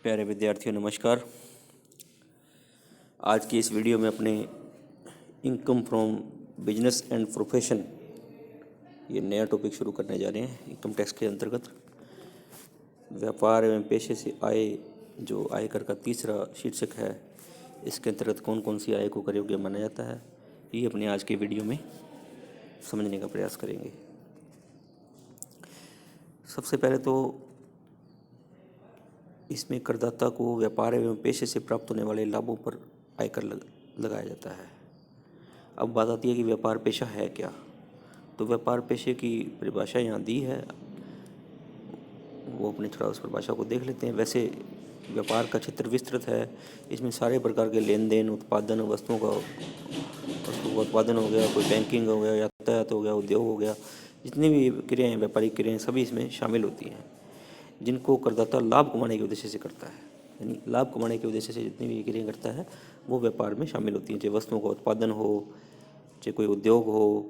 प्यारे विद्यार्थियों नमस्कार। आज की इस वीडियो में अपने income from business and profession ये नया टॉपिक शुरू करने जा रहे हैं। इनकम टैक्स के अंतर्गत व्यापार एवं पेशे से आय, जो आयकर का तीसरा शीर्षक है, इसके अंतर्गत कौन कौन सी आय को कर योग्य माना जाता है, ये अपने आज के वीडियो में समझने का प्रयास करेंगे। सबसे पहले तो इसमें करदाता को व्यापार एवं पेशे से प्राप्त होने वाले लाभों पर आयकर लगाया जाता है। अब बात आती है कि व्यापार पेशा है क्या। तो व्यापार पेशे की परिभाषा यहाँ दी है, वो अपने थोड़ा उस परिभाषा को देख लेते हैं। वैसे व्यापार का क्षेत्र विस्तृत है, इसमें सारे प्रकार के लेन देन, उत्पादन, वस्तुओं का उत्पादन हो गया, कोई बैंकिंग हो गया, यातायात हो गया, उद्योग हो गया, जितनी भी क्रियाएँ, व्यापारिक क्रियाएँ सभी इसमें शामिल होती हैं, जिनको करदाता लाभ कमाने के उद्देश्य से करता है। यानी लाभ कमाने के उद्देश्य से जितनी भी क्रियाएँ करता है वो व्यापार में शामिल होती हैं, चाहे वस्तुओं का उत्पादन हो, चाहे कोई उद्योग हो,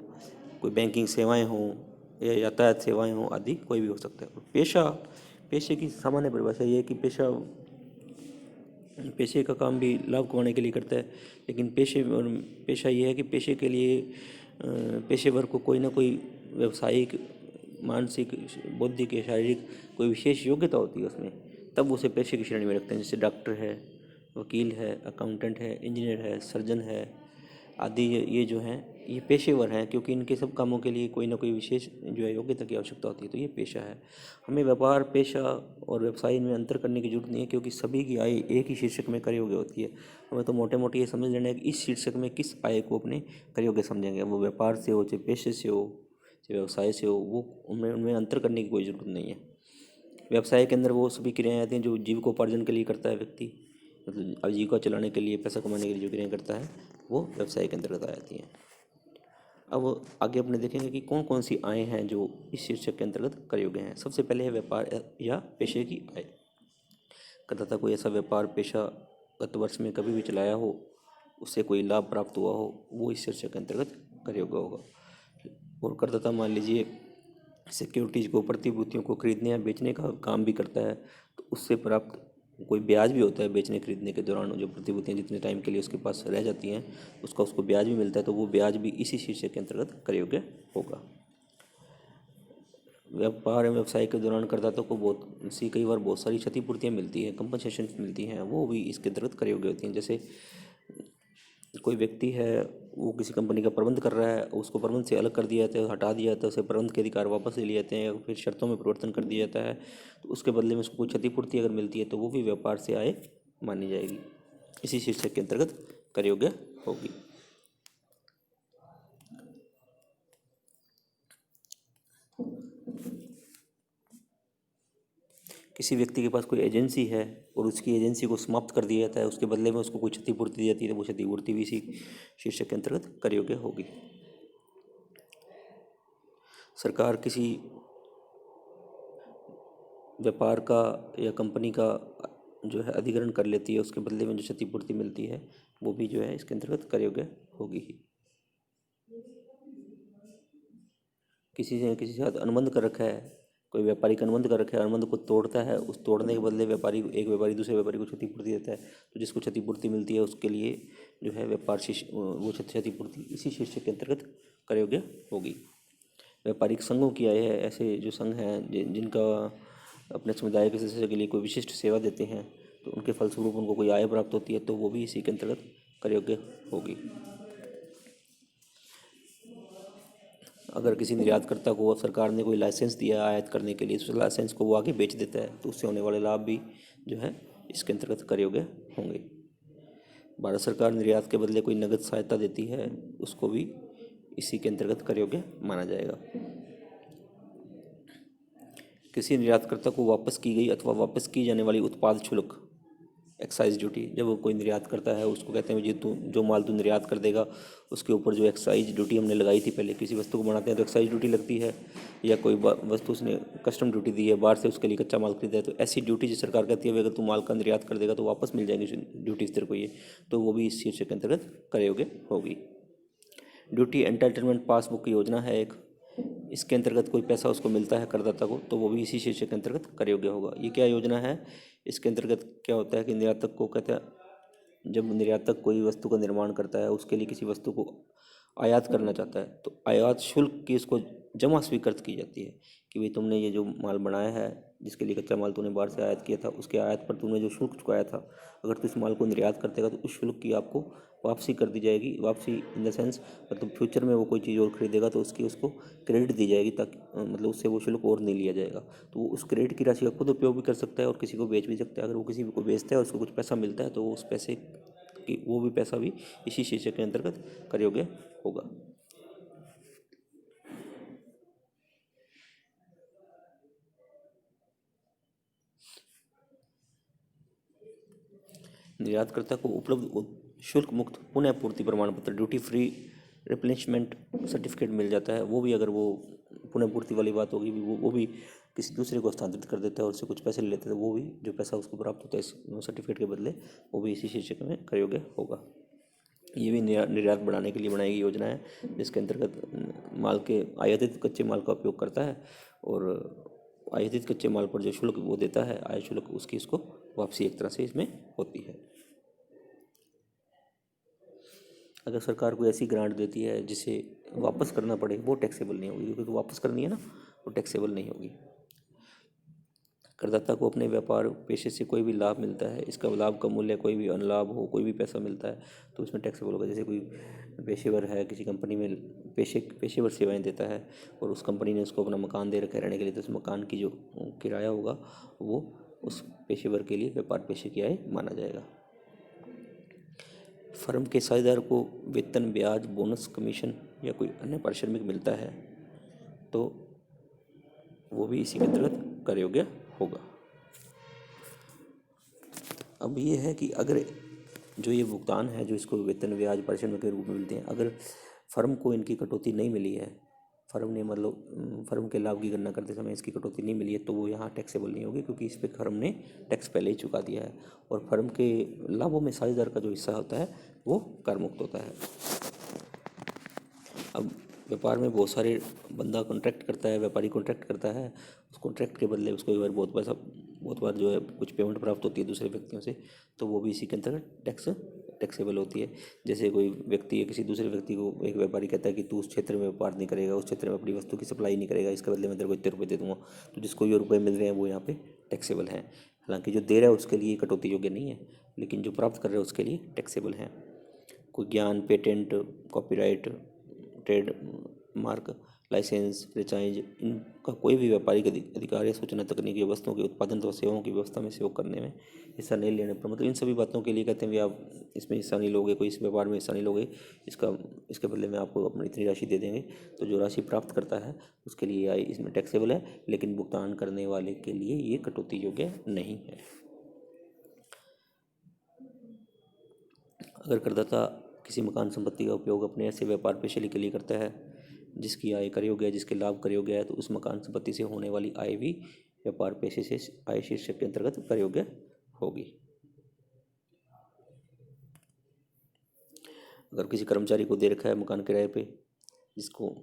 कोई बैंकिंग सेवाएं हों या यातायात सेवाएं हों, आदि कोई भी हो सकता है। पेशे की सामान्य परिभाषा ये है कि पेशे का काम भी लाभ कमाने के लिए करता है, लेकिन पेशा ये है कि पेशे के लिए पेशेवर को कोई ना कोई व्यावसायिक, मानसिक, बौद्धिक या शारीरिक कोई विशेष योग्यता होती है उसमें, तब उसे पेशे की श्रेणी में रखते हैं। जैसे डॉक्टर है, वकील है, अकाउंटेंट है, इंजीनियर है, सर्जन है आदि, ये जो हैं ये पेशेवर हैं, क्योंकि इनके सब कामों के लिए कोई ना कोई विशेष जो है योग्यता की आवश्यकता होती है। तो ये पेशा है। हमें व्यापार, पेशा और व्यवसाय इनमें अंतर करने की जरूरत नहीं है, क्योंकि सभी की आय एक ही शीर्षक में कर योग्य होती है। हमें तो मोटे मोटे ये समझ लेना है कि इस शीर्षक में किस आय को अपने कर योग्य समझेंगे। वो व्यापार से हो, चाहे पेशे से हो, चाहे व्यवसाय से हो, वो उनमें अंतर करने की कोई ज़रूरत नहीं है। व्यवसाय के अंदर वो सभी क्रियाएँ आती हैं जो जीविकोपार्जन के लिए करता है व्यक्ति, मतलब आजीविका चलाने के लिए, पैसा कमाने के लिए जो क्रियाएँ करता है वो व्यवसाय के अंतर्गत आ जाती हैं। अब आगे अपने देखेंगे कि कौन कौन सी आय हैं जो इस शीर्षक के अंतर्गत कर योग्य हैं। सबसे पहले है व्यापार या पेशे की आय। करदाता कोई ऐसा व्यापार पेशा गत वर्ष में कभी भी चलाया हो, उससे कोई लाभ प्राप्त हुआ हो, वो इस शीर्षक के अंतर्गत कर योग्य होगा। और करदाता मान लीजिए सिक्योरिटीज को, प्रतिभूतियों को खरीदने या बेचने का काम भी करता है, तो उससे प्राप्त कोई ब्याज भी होता है बेचने खरीदने के दौरान। जो प्रतिभूतियाँ जितने टाइम के लिए उसके पास रह जाती हैं उसको ब्याज भी मिलता है, तो वो ब्याज भी इसी शीर्षक के अंतर्गत कर योग्य होगा। व्यापार एवं व्यवसाय के दौरान करदाता को कई बार बहुत सारी क्षतिपूर्तियाँ मिलती हैं, कंपनसेशन मिलती हैं, वो भी इसके अंतर्गत कर योग्य होती हैं। जैसे कोई व्यक्ति है, वो किसी कंपनी का प्रबंध कर रहा है, उसको प्रबंध से अलग कर दिया जाता है, हटा दिया जाता है, उसे प्रबंध के अधिकार वापस ले लिए जाते हैं या फिर शर्तों में परिवर्तन कर दिया जाता है, तो उसके बदले में उसको कोई क्षतिपूर्ति अगर मिलती है तो वो भी व्यापार से आय मानी जाएगी, इसी शीर्षक के अंतर्गत कर योग्य होगी। किसी व्यक्ति के पास कोई एजेंसी है और उसकी एजेंसी को समाप्त कर दिया जाता है, उसके बदले में उसको कोई क्षतिपूर्ति दी जाती है, तो वो क्षतिपूर्ति भी इसी शीर्षक के अंतर्गत कर योग्य होगी। सरकार किसी व्यापार का या कंपनी का जो है अधिग्रहण कर लेती है, उसके बदले में जो क्षतिपूर्ति मिलती है वो भी जो है इसके अंतर्गत कर योग्य होगी ही। किसी ने किसी के साथ अनुबंध कर रखा है, कोई व्यापारिक अनुबंध कर रखा है, अनुबंध को तोड़ता है, उस तोड़ने के बदले एक व्यापारी दूसरे व्यापारी को क्षतिपूर्ति देता है, तो जिसको क्षतिपूर्ति मिलती है उसके लिए जो है वो क्षतिपूर्ति इसी शीर्षक के अंतर्गत कर योग्य होगी। व्यापारिक संघों की आय है, ऐसे जो संघ हैं जिनका अपने समुदाय के सदस्य के लिए कोई विशिष्ट सेवा देते हैं, तो उनके फलस्वरूप उनको कोई आय प्राप्त होती है, तो वो भी इसी के अंतर्गत कर योग्य होगी। अगर किसी निर्यातकर्ता को सरकार ने कोई लाइसेंस दिया आयात करने के लिए, उस लाइसेंस को वो आगे बेच देता है, तो उससे होने वाले लाभ भी जो है इसके अंतर्गत कर योग्य होंगे। भारत सरकार निर्यात के बदले कोई नगद सहायता देती है, उसको भी इसी के अंतर्गत कर योग्य माना जाएगा। किसी निर्यातकर्ता को वापस की गई अथवा वापस की जाने वाली उत्पाद शुल्क, एक्साइज ड्यूटी, जब वो कोई निर्यात करता है उसको कहते हैं जो माल तू निर्यात कर देगा उसके ऊपर जो एक्साइज ड्यूटी हमने लगाई थी, पहले किसी वस्तु को बनाते हैं तो एक्साइज ड्यूटी लगती है, या कोई वस्तु उसने कस्टम ड्यूटी दी है, बाहर से उसके लिए कच्चा माल खरीदा है, तो ऐसी ड्यूटी जो सरकार कहती है अगर तू माल का निर्यात कर देगा तो वापस मिल जाएगी ड्यूटी तेरे को, ये तो वो भी इस शीर्षक के अंतर्गत कर योग्य होगी। ड्यूटी एंटाइटलमेंट पासबुक की योजना है एक, इसके अंतर्गत कोई पैसा उसको मिलता है करदाता को, तो वो भी इसी शीर्षक के अंतर्गत कर योग्य होगा। ये क्या योजना है? इसके अंतर्गत क्या होता है कि निर्यातक को कहते हैं, जब निर्यातक कोई वस्तु का निर्माण करता है, उसके लिए किसी वस्तु को आयात करना चाहता है, तो आयात शुल्क की उसको जमा स्वीकृत की जाती है कि भाई तुमने ये जो माल बनाया है, जिसके लिए कच्चा माल तूने बाहर से आयात किया था, उसके आयात पर तूने जो शुल्क चुकाया था, अगर तू इस माल को निर्यात कर देगा तो उस शुल्क की आपको वापसी कर दी जाएगी। वापसी इन द सेंस मतलब फ्यूचर में वो कोई चीज़ और खरीदेगा तो उसकी उसको क्रेडिट दी जाएगी, ताकि मतलब उससे वो शुल्क और नहीं लिया जाएगा। तो वो उस क्रेडिट की राशि का खुद उपयोग भी कर सकता है और किसी को बेच भी सकता है। अगर वो किसी को बेचता है और उसको कुछ पैसा मिलता है तो वो उस पैसे की वो भी पैसा भी इसी शीर्षक के अंतर्गत कर योग्य होगा। निर्यातकर्ता को उपलब्ध शुल्क मुक्त पुनः पूर्ति प्रमाण पत्र, ड्यूटी फ्री रिप्लेनिशमेंट सर्टिफिकेट मिल जाता है। वो भी अगर वो पुनः पूर्ति वाली बात होगी, वो भी किसी दूसरे को हस्तांतरित कर देता है और उससे कुछ पैसे ले लेते हैं, तो वो भी जो पैसा उसको प्राप्त होता है इस सर्टिफिकेट के बदले, वो भी इसी शीर्षक में कर योग्य होगा। ये भी निर्यात बढ़ाने के लिए बनाई गई योजना है, जिसके अंतर्गत माल के आयातित कच्चे माल का उपयोग करता है और आयातित कच्चे माल पर जो शुल्क वो देता है, आय शुल्क, उसकी इसको वापसी एक तरह से इसमें होती है। अगर सरकार कोई ऐसी ग्रांट देती है जिसे वापस करना पड़े, वो टैक्सेबल नहीं होगी, क्योंकि वापस करनी है ना, वो टैक्सेबल नहीं होगी। करदाता को अपने व्यापार पेशे से कोई भी लाभ मिलता है, इसका लाभ का मूल्य कोई भी अनुलाभ हो, कोई भी पैसा मिलता है तो उसमें टैक्सेबल होगा। जैसे कोई पेशेवर है, किसी कंपनी में पेशेवर सेवाएं देता है और उस कंपनी ने उसको अपना मकान दे रखा है रहने के लिए, तो उस मकान की जो किराया होगा वो उस पेशेवर के लिए व्यापार पेशे की आय माना जाएगा। फर्म के साझेदार को वेतन, ब्याज, बोनस, कमीशन या कोई अन्य पारिश्रमिक मिलता है तो वो भी इसी के अंतर्गत कर योग्य होगा। अब ये है कि अगर जो ये भुगतान है, जो इसको वेतन, ब्याज, पारिश्रमिक के रूप में मिलते हैं, अगर फर्म को इनकी कटौती नहीं मिली है, फर्म ने मतलब फर्म के लाभ की गणना करते समय इसकी कटौती नहीं मिली है, तो वो यहाँ टैक्सेबल नहीं होगी, क्योंकि इस पर फर्म ने टैक्स पहले ही चुका दिया है और फर्म के लाभों में साझेदार का जो हिस्सा होता है वो कर मुक्त होता है। अब व्यापार में बहुत सारे बंदा कॉन्ट्रैक्ट करता है, व्यापारी कॉन्ट्रैक्ट करता है, उस कॉन्ट्रैक्ट के बदले उसको एक बार बहुत बार जो है कुछ पेमेंट प्राप्त होती है दूसरे व्यक्तियों से, तो वो भी इसी के अंतर्गत टैक्सेबल होती है। जैसे कोई व्यक्ति है, किसी दूसरे व्यक्ति को एक व्यापारी कहता है कि तू उस क्षेत्र में व्यापार नहीं करेगा, उस क्षेत्र में अपनी वस्तु की सप्लाई नहीं करेगा, इसके बदले में तेरे को इतने रुपये दे दूंगा, तो जिसको ये रुपये मिल रहे हैं वो यहाँ पे टैक्सेबल हैं। हालांकि जो दे रहा है उसके लिए कटौती योग्य नहीं है, लेकिन जो प्राप्त कर रहा है उसके लिए टैक्सेबल हैं। कोई ज्ञान, patent, copyright, trade mark, licence, franchise, इनका कोई भी व्यापारिक अधिकार या सूचना तकनीकी वस्तुओं के उत्पादन तथा सेवाओं की व्यवस्था में सहयोग करने में हिस्सा नहीं लेने पर, मतलब इन सभी बातों के लिए कहते हैं भी आप इसमें हिस्सा नहीं लोगे, कोई इस व्यापार में हिस्सा नहीं लोगे, इसके बदले में आपको अपनी इतनी राशि दे देंगे, तो जो राशि प्राप्त करता है उसके लिए आय इसमें टैक्सेबल है, लेकिन भुगतान करने वाले के लिए ये कटौती योग्य नहीं है। अगर करदाता किसी मकान संपत्ति का उपयोग अपने ऐसे व्यापार पेशे के लिए करता है जिसकी आय कर योग्य है, जिसके लाभ कर योग्य है, तो उस मकान संपत्ति से होने वाली आय भी व्यापार पेशे से आय शीर्षक के अंतर्गत कर योग्य होगी। अगर किसी कर्मचारी को दे रखा है मकान किराए पे, जिसको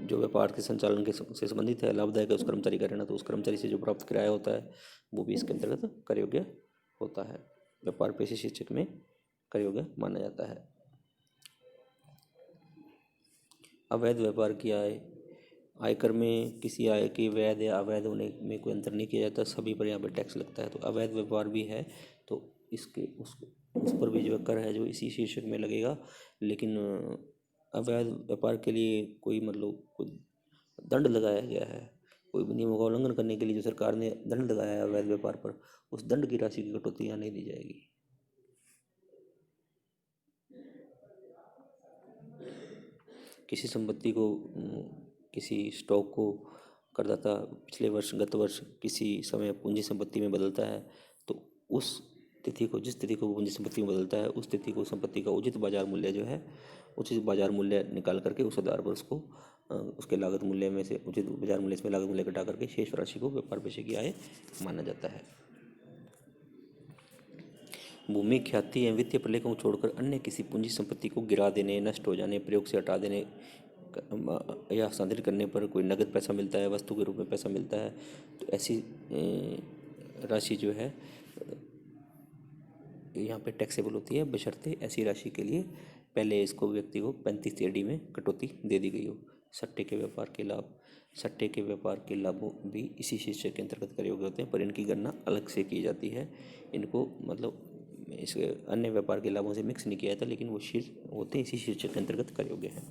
जो व्यापार के संचालन के से संबंधित है, लाभदायक है उस कर्मचारी का रहना, तो उस कर्मचारी से जो प्राप्त किराया होता है वो भी इसके अंतर्गत कर योग्य होता है, व्यापार पेशे शीर्षक में कर योग्य माना जाता है। अवैध व्यापार की आय, आयकर में किसी आय के वैध या अवैध होने में कोई अंतर नहीं किया जाता, सभी पर यहाँ पर टैक्स लगता है। तो अवैध व्यापार भी है तो इसके उस पर भी जो कर है जो इसी शीर्षक में लगेगा, लेकिन अवैध व्यापार के लिए कोई मतलब कोई दंड लगाया गया है, कोई नियमों का उल्लंघन करने के लिए जो सरकार ने दंड लगाया है अवैध व्यापार पर, उस दंड की राशि की कटौती यहाँ नहीं दी जाएगी। किसी संपत्ति को किसी स्टॉक को करदाता पिछले वर्ष, गत वर्ष किसी समय पूंजी संपत्ति में बदलता है, तो उस तिथि को, जिस तिथि को वो पूंजी संपत्ति में बदलता है, उस तिथि को संपत्ति का उचित बाजार मूल्य जो है, उचित बाजार मूल्य निकाल करके उस आधार पर उसको उसके लागत मूल्य में से उचित बाजार मूल्य से लागत मूल्य घटा करके शेष राशि को व्यापार पेशे की आय माना जाता है। भूमि, ख्याति एवं वित्तीय प्रलेखों को छोड़कर अन्य किसी पूंजी संपत्ति को गिरा देने, नष्ट हो जाने, प्रयोग से हटा देने या हस्तांतरित करने पर कोई नगद पैसा मिलता है, वस्तु के रूप में पैसा मिलता है, तो ऐसी राशि जो है यहाँ पे टैक्सेबल होती है, बशर्ते ऐसी राशि के लिए पहले इसको व्यक्ति को 35 AD में कटौती दे दी गई हो। सट्टे के व्यापार के लाभ, सट्टे के व्यापार के लाभों भी इसी शीर्षक के अंतर्गत करे योग्य होते हैं, पर इनकी गणना अलग से की जाती है। इनको मतलब इस अन्य व्यापार के लाभों से मिक्स नहीं किया जाता, लेकिन वो शीर्ष होते हैं इसी शीर्षक के अंतर्गत कर योग्य हैं।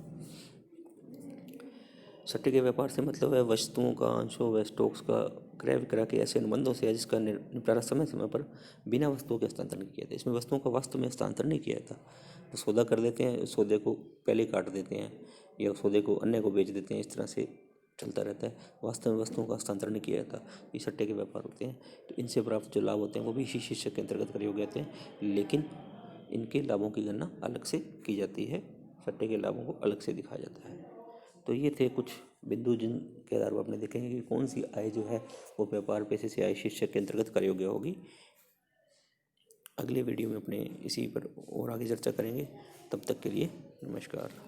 सट्टे के व्यापार से मतलब है वस्तुओं का, अंशों व स्टॉक्स का क्रय विक्रय के ऐसे अनुबंधों से है जिसका निपटारा समय समय पर बिना वस्तुओं के हस्तांतरण किया था। इसमें वस्तुओं का वास्तव में हस्तांतरण नहीं किया था, तो सौदा कर देते हैं, सौदे को पहले काट देते हैं या सौदे को अन्य को बेच देते हैं, इस तरह से चलता रहता है। वास्तव में वस्तुओं का हस्तांतरण नहीं किया जाता। ये सट्टे के व्यापार होते हैं, तो इनसे प्राप्त जो लाभ होते हैं वो भी इसी शीर्षक के अंतर्गत कर योग्य होते हैं, लेकिन इनके लाभों की गणना अलग से की जाती है, सट्टे के लाभों को अलग से दिखाया जाता है। तो ये थे कुछ बिंदु जिनके आधार पर आपने देखेंगे कि कौन सी आय जो है वो व्यापार पेशे से आय शीर्षक के अंतर्गत कर योग्य होगी। अगले वीडियो में अपने इसी पर और आगे चर्चा करेंगे। तब तक के लिए नमस्कार।